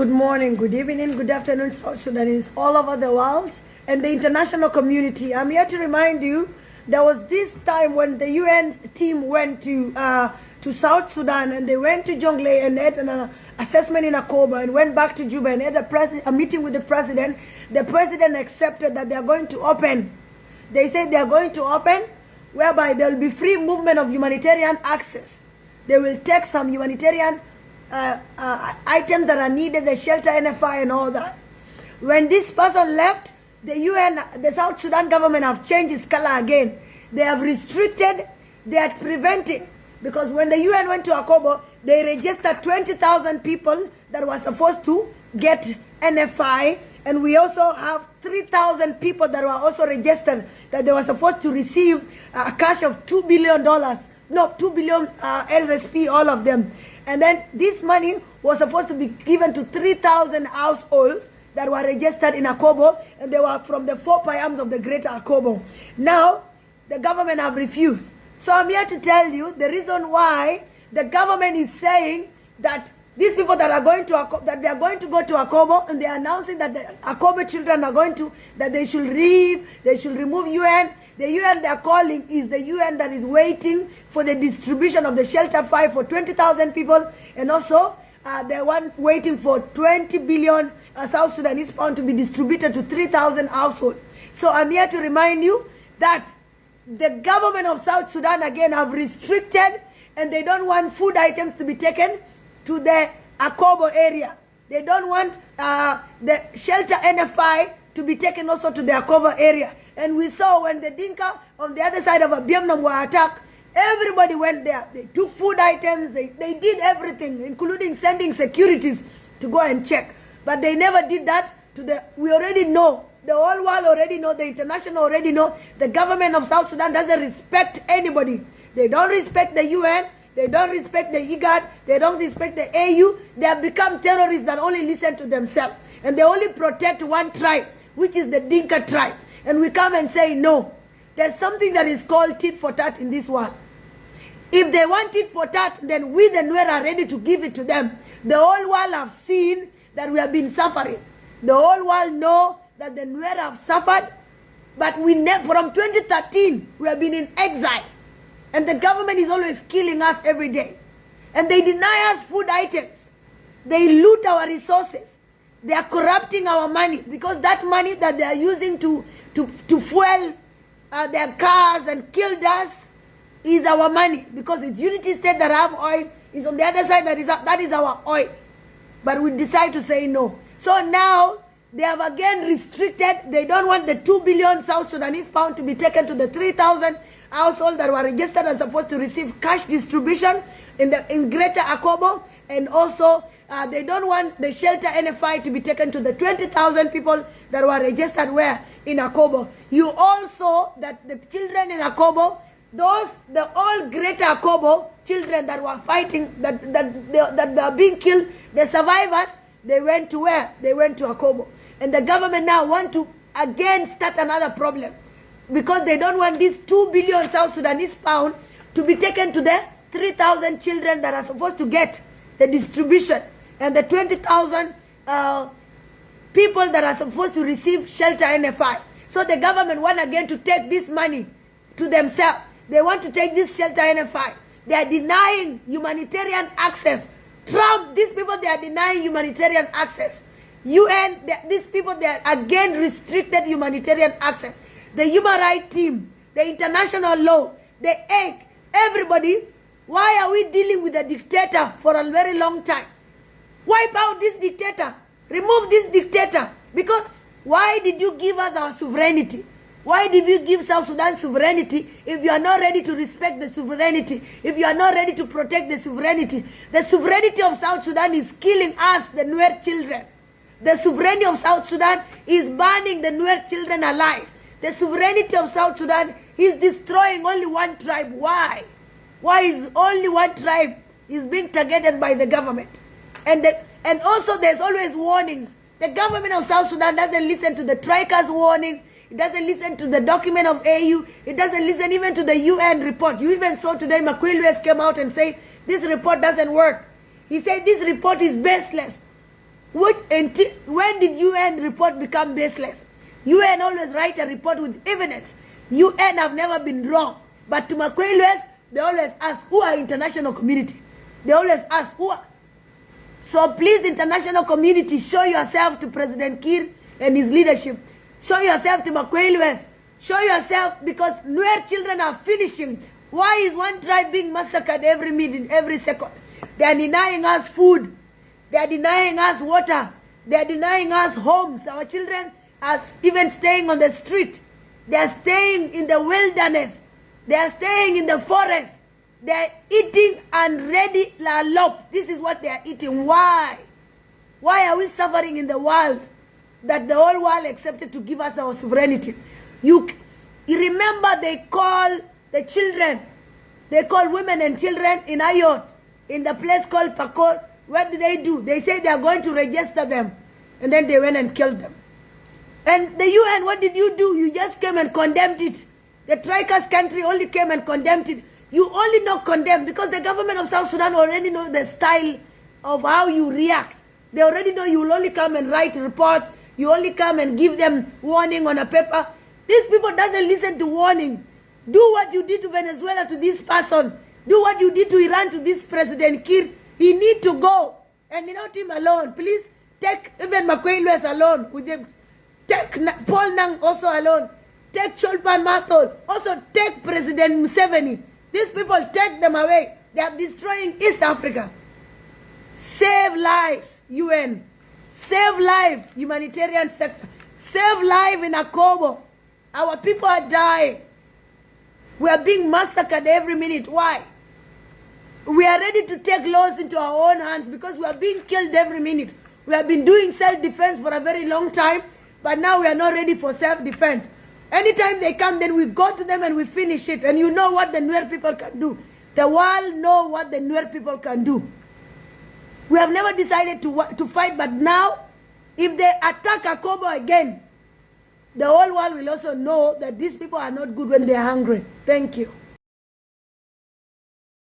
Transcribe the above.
Good morning, good evening, good afternoon, South Sudanese all over the world and the international community. I'm here to remind you there was this time when the UN team went to South Sudan, and they went to Jonglei and had an assessment in Akobo and went back to Juba and had a meeting with the president. The president accepted that they are going to open. They said they are going to open whereby there will be free movement of humanitarian access. They will take some humanitarian items that are needed, the shelter, NFI and all that. When this person left, the UN, the South Sudan government have changed its color again. They have restricted, they had prevented. Because when the UN went to Akobo, they registered 20,000 people that were supposed to get NFI. And we also have 3,000 people that were also registered that they were supposed to receive a cash of $2 billion. No, 2 billion SSP, all of them. And then this money was supposed to be given to 3,000 households that were registered in Akobo, and they were from the 4 payams of the greater Akobo. Now, the government have refused. So I'm here to tell you the reason why the government is saying that these people that are going to that they are going to go to Akobo, and they are announcing that the Akobo children are going to, that they should leave, they should remove UN. The UN they are calling is the UN that is waiting for the distribution of the shelter 5 for 20,000 people, and also the one waiting for 20 billion South Sudanese pound to be distributed to 3,000 households. So I'm here to remind you that the government of South Sudan again have restricted, and they don't want food items to be taken to the Akobo area. They don't want the shelter NFI to be taken also to the Akobo area. And we saw when the Dinka on the other side of Abiamnam were attacked, everybody went there. They took food items, they did everything, including sending securities to go and check. But they never did that to the, we already know, the whole world already know, the international already know, the government of South Sudan doesn't respect anybody. They don't respect the UN, they don't respect the IGAD, they don't respect the AU. They have become terrorists that only listen to themselves. And they only protect one tribe, which is the Dinka tribe. And we come and say, no, there's something that is called tit for tat in this world. If they want it for tat, then we the Nuer are ready to give it to them. The whole world have seen that we have been suffering. The whole world know that the Nuer have suffered, but we from 2013, we have been in exile. And the government is always killing us every day. And they deny us food items. They loot our resources. They are corrupting our money, because that money that they are using to fuel their cars and kill us is our money, because it's Unity State that have oil, is on the other side, that is our oil. But we decide to say no. So now they have again restricted. They don't want the 2 billion South Sudanese pound to be taken to the 3,000 households that were registered and supposed to receive cash distribution in Greater Akobo, and also they don't want the shelter NFI to be taken to the 20,000 people that were registered where? In Akobo. You also, that the children in Akobo, the all Greater Akobo children that were fighting, that are being killed, the survivors, they went to where? They went to Akobo. And the government now want to again start another problem, because they don't want these 2 billion South Sudanese pound to be taken to the 3,000 children that are supposed to get the distribution, and the 20,000 people that are supposed to receive shelter NFI. So the government want again to take this money to themselves. They want to take this shelter NFI. They are denying humanitarian access. Trump, these people, they are denying humanitarian access. UN, these people, they are again restricted humanitarian access. The human rights team, the international law, the egg, everybody. Why are we dealing with a dictator for a very long time? Wipe out this dictator. Remove this dictator. Because why did you give us our sovereignty? Why did you give South Sudan sovereignty if you are not ready to respect the sovereignty? If you are not ready to protect the sovereignty? The sovereignty of South Sudan is killing us, the Nuer children. The sovereignty of South Sudan is burning the Nuer children alive. The sovereignty of South Sudan is destroying only one tribe. Why? Why is only one tribe is being targeted by the government? And also there's always warnings. The government of South Sudan doesn't listen to the Tricas warning. It doesn't listen to the document of AU. It doesn't listen even to the UN report. You even saw today McQueen came out and say this report doesn't work. He said this report is baseless. When did UN report become baseless? UN always write a report with evidence. UN have never been wrong. But to Makwelwes, they always ask, who are international community? They always ask, who are... So please, international community, show yourself to President Kiir and his leadership. Show yourself to Makwelwes. Show yourself, because Nuer children are finishing. Why is one tribe being massacred every minute, every second? They are denying us food. They are denying us water. They are denying us homes. Our children are even staying on the street. They are staying in the wilderness. They are staying in the forest. They are eating unready lalop. This is what they are eating. Why? Why are we suffering in the world that the whole world accepted to give us our sovereignty? You remember they call the children, they call women and children in Ayot, in the place called Pakol. What did they do? They say they are going to register them. And then they went and killed them. And the UN, what did you do? You just came and condemned it. The Tricas country only came and condemned it. You only know condemn because the government of South Sudan already know the style of how you react. They already know you will only come and write reports. You only come and give them warning on a paper. These people doesn't listen to warning. Do what you did to Venezuela to this person. Do what you did to Iran to this President Kiir. He need to go. And not him alone. Please take even Makwelwes alone with him. Take Paul Nang also alone. Take Cholpan Mathol. Also take President Museveni. These people, take them away. They are destroying East Africa. Save lives, UN. Save life, humanitarian sector. Save life in Akobo. Our people are dying. We are being massacred every minute. Why? We are ready to take laws into our own hands because we are being killed every minute. We have been doing self-defense for a very long time, but now we are not ready for self-defense. Anytime they come, then we go to them and we finish it. And you know what the Nuer people can do. The world know what the Nuer people can do. We have never decided to fight, but now, if they attack Akobo again, the whole world will also know that these people are not good when they are hungry. Thank you.